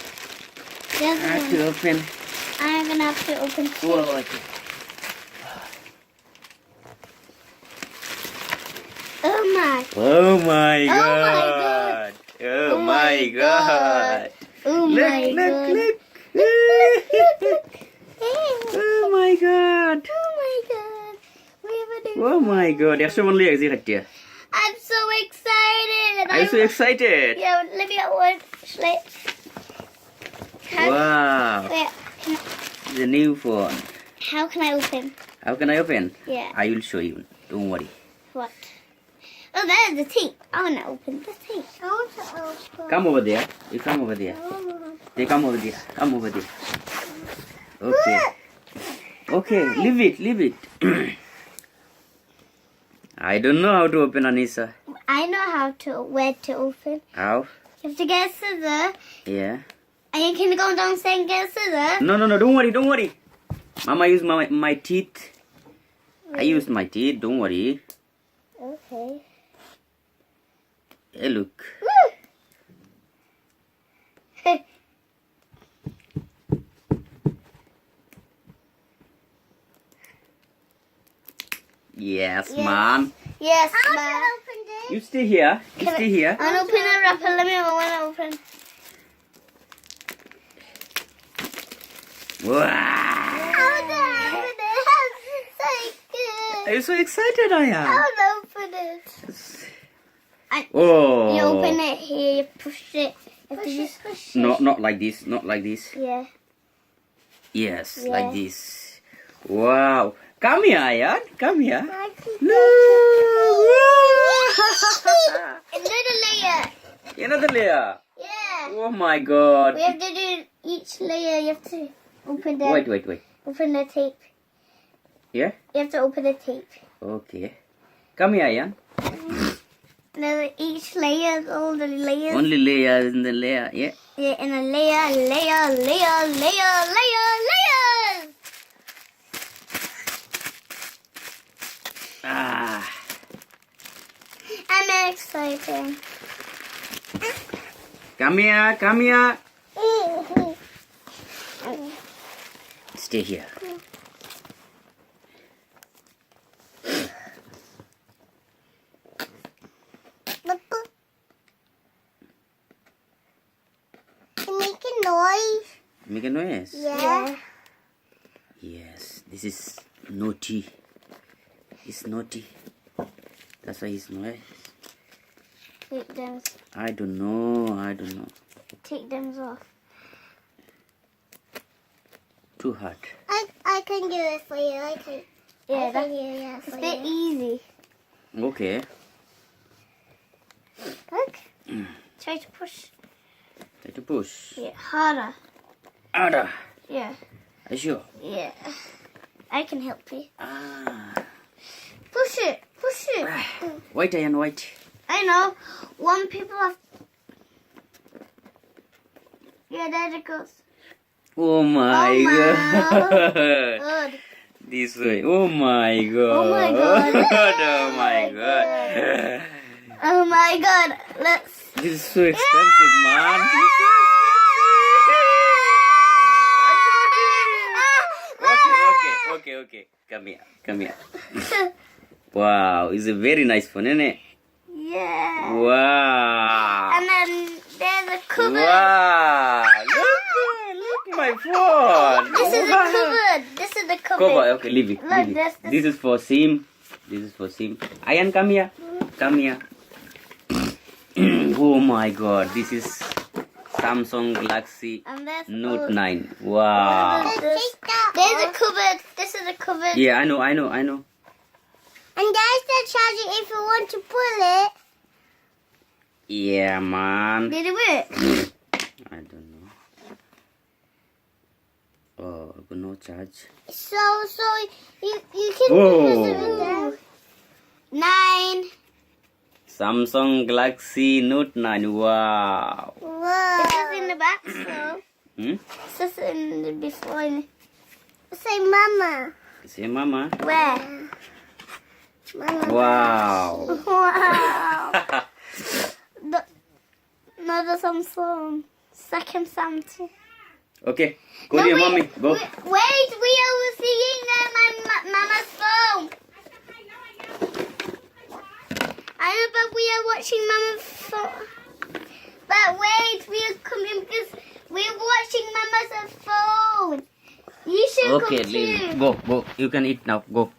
I have to open. I'm gonna have to open too. Whoa, okay. Oh my. Oh my Oh my god. Oh Oh my my god. Oh Look, my look, god. look. Hey. Oh my god. Oh my god. We have a new Oh my god. Jag såg en lek i rätt. I'm so excited. I'm so excited. Yeah, let me get one. Wow. Wait, The new phone. how can I open? How can I open? Yeah. I will show you. Don't worry. What? Oh, that is the tape. I want to open the tape. I want to open. Come over there. You come over there. They come over there. Come over there. Okay. Okay. Leave it. Leave it. I don't know how to open, Anissa. I know where to open. How? You have to get a scissor. Yeah. And you can go downstairs and get a scissor. No. Don't worry. Don't worry. Mama used my teeth. I used my teeth. Don't worry. Okay. Hey, look. Yes, Mom. Yes, How Ma. to open this? You stay here. You Can I- stay here. I'll open the wrapper. Let me want to open. Wow. How to open it? So good. I'm so excited, I How am. to open it? Oh. You open it here, you push it. You have to just push it. No, not like this. Not like this. Yeah. Yes, Yeah. like this. Wow. Come here, Ayan. Come here. Another layer. Another layer. Yeah. Oh my god. We have to do each layer. You have to open the Wait. open the tape. Yeah? You have to open the tape. Okay. Come here, Ayan. Now each layer, all the layers. Only layer in the layer. Yeah. Yeah, and a layer. Ah. I'm excited. Come here. Stay here. Make a noise. Make a noise. Yeah. Yes. This is naughty. It's naughty. That's why he's noise. Take them. I don't know. Take them off. Too hard. I can do it for you. I can Yeah, do that's it it's for a bit you. easy. Okay. Look. Try to push Try to push. it harder. Ada. Yeah. Are you sure? Yeah. I can help you. Ah. Push it. White, Ayan, white. I know. One people have. Yeah, there it goes. Oh my Oh my god. Good. This way. Oh my god. Oh my god. Oh my god. Oh my god. Let's. This is so expensive, man. This is so expensive. Okay. Come here. Wow, it's a very nice phone, isn't it? Yeah. Wow. And then there's a cupboard. Wow. Look my phone. This is the Wow. cupboard. This is the cupboard. Cover. Okay, leave it. Look, Leave it. this- This is for Sim. Ayan, come here. Oh my god, this is Samsung Galaxy And there's Note 9. Wow. There's a cupboard. This is a cupboard. Yeah, I know. And there's the charger if you want to pull it. Yeah, man. Did it work? I don't know. Oh, but no charge. So you can Whoa. put it in there. 9. Samsung Galaxy Note 9. Wow. Whoa. This is in the back, so. Hmm? This is in the before. Say mama. Say mama. Where? Mama. Wow. Wow. No, there's some song. Second Santa. Okay. Go to your mommy. Go. Wait, we are seeing my mama's phone. I know, but we are watching mama's phone. But wait, we are coming because we are watching mama's phone. You should Okay, come leave. too. Go. Go. You can eat now. Go.